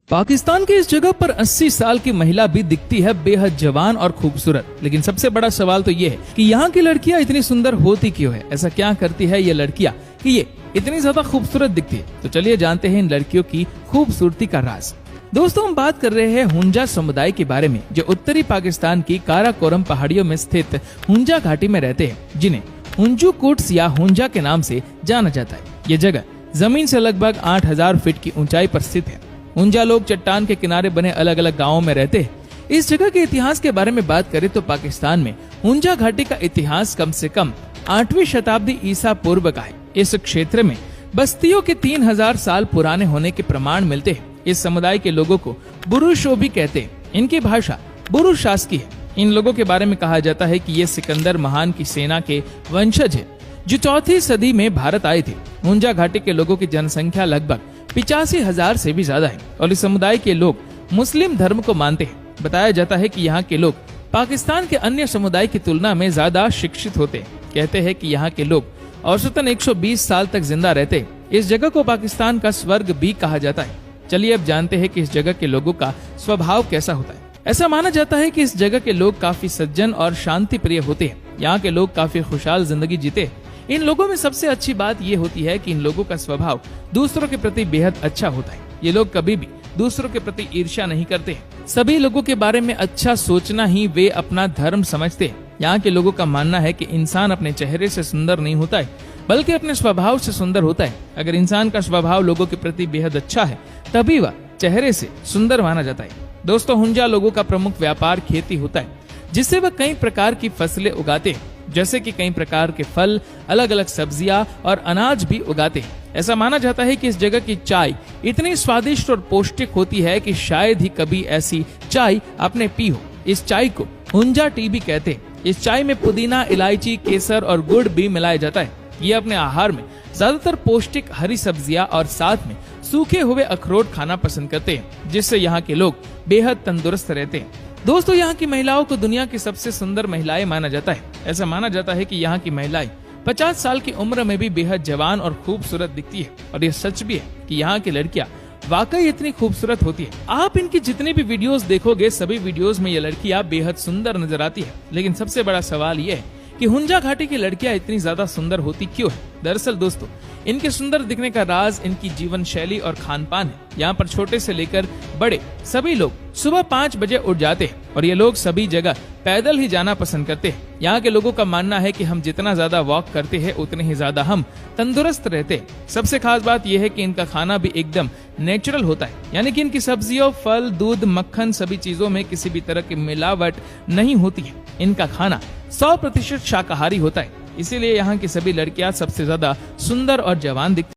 पाकिस्तान की इस जगह पर 80 साल की महिला भी दिखती है बेहद जवान और खूबसूरत। लेकिन सबसे बड़ा सवाल तो ये है कि यहाँ की लड़कियाँ इतनी सुंदर होती क्यों है? ऐसा क्या करती है ये लड़कियाँ कि ये इतनी ज्यादा खूबसूरत दिखती है? तो चलिए जानते हैं इन लड़कियों की खूबसूरती का राज। दोस्तों, हम बात कर रहे हैं हुंजा समुदाय के बारे में, जो उत्तरी पाकिस्तान की काराकोरम पहाड़ियों में स्थित हुंजा घाटी में रहते हैं, जिन्हें हुंजू कुट्स या हुंजा के नाम से जाना जाता है। ये जगह जमीन से लगभग 8000 फीट की ऊंचाई पर स्थित है। हुंजा लोग चट्टान के किनारे बने अलग अलग गांवों में रहते हैं। इस जगह के इतिहास के बारे में बात करें तो पाकिस्तान में हुंजा घाटी का इतिहास कम से कम 8वीं शताब्दी ईसा पूर्व का है। इस क्षेत्र में बस्तियों के 3000 साल पुराने होने के प्रमाण मिलते हैं। इस समुदाय के लोगों को बुरुशो भी कहते हैं। इनकी भाषा बुरुशास्की है। इन लोगों के बारे में कहा जाता है कि ये सिकंदर महान की सेना के वंशज है, जो 4वीं सदी में भारत आए थे। हुंजा घाटी के लोगों की जनसंख्या लगभग 85,000 से भी ज्यादा है और इस समुदाय के लोग मुस्लिम धर्म को मानते हैं। बताया जाता है कि यहाँ के लोग पाकिस्तान के अन्य समुदाय की तुलना में ज्यादा शिक्षित होते हैं। कहते हैं कि यहाँ के लोग औसतन 120 साल तक जिंदा रहते हैं। इस जगह को पाकिस्तान का स्वर्ग भी कहा जाता है। चलिए अब जानते हैं कि इस जगह के लोगों का स्वभाव कैसा होता है। ऐसा माना जाता है कि इस जगह के लोग काफी सज्जन और शांति प्रिय होते हैं। यहाँ के लोग काफी खुशहाल जिंदगी जीते हैं। इन लोगों में सबसे अच्छी बात ये होती है कि इन लोगों का स्वभाव दूसरों के प्रति बेहद अच्छा होता है। ये लोग कभी भी दूसरों के प्रति ईर्ष्या नहीं करते हैं। सभी लोगों के बारे में अच्छा सोचना ही वे अपना धर्म समझते हैं। यहाँ के लोगों का मानना है कि इंसान अपने चेहरे से सुंदर नहीं होता है, बल्कि अपने स्वभाव से सुंदर होता है। अगर इंसान का स्वभाव लोगों के प्रति बेहद अच्छा है, तभी वह चेहरे से सुंदर माना जाता है। दोस्तों, हुंजा लोगों का प्रमुख व्यापार खेती होता है, जिससे वह कई प्रकार की फसलें उगाते हैं, जैसे कि कई प्रकार के फल, अलग अलग सब्जियां और अनाज भी उगाते हैं। ऐसा माना जाता है कि इस जगह की चाय इतनी स्वादिष्ट और पौष्टिक होती है कि शायद ही कभी ऐसी चाय आपने पी हो। इस चाय को हुंजा टी भी कहते हैं। इस चाय में पुदीना, इलायची, केसर और गुड़ भी मिलाया जाता है। ये अपने आहार में ज्यादातर पौष्टिक हरी सब्जियां और साथ में सूखे हुए अखरोट खाना पसंद करते हैं, जिससे यहाँ के लोग बेहद तंदुरुस्त रहते हैं। दोस्तों, यहाँ की महिलाओं को दुनिया की सबसे सुंदर महिलाएं माना जाता है। ऐसा माना जाता है कि यहाँ की महिलाएं 50 साल की उम्र में भी बेहद जवान और खूबसूरत दिखती है। और ये सच भी है कि यहाँ की लड़कियां वाकई इतनी खूबसूरत होती है। आप इनकी जितनी भी वीडियोस देखोगे, सभी वीडियोस में ये लड़कियां बेहद सुंदर नजर आती है। लेकिन सबसे बड़ा सवाल ये है कि हुंजा घाटी की लड़कियां इतनी ज्यादा सुंदर होती क्यों है? दरअसल दोस्तों, इनके सुंदर दिखने का राज इनकी जीवन शैली और खान पान है। यहाँ पर छोटे से लेकर बड़े सभी लोग सुबह 5 बजे उठ जाते हैं और ये लोग सभी जगह पैदल ही जाना पसंद करते हैं। यहाँ के लोगों का मानना है कि हम जितना ज्यादा वॉक करते हैं, उतने ही ज्यादा हम तंदुरुस्त रहते हैं। सबसे खास बात यह है कि इनका खाना भी एकदम नेचुरल होता है, यानी कि इनकी सब्जियों, फल, दूध, मक्खन सभी चीजों में किसी भी तरह की मिलावट नहीं होती है। इनका खाना 100% शाकाहारी होता है। इसीलिए यहाँ की सभी लड़कियां सबसे ज्यादा सुंदर और जवान दिखती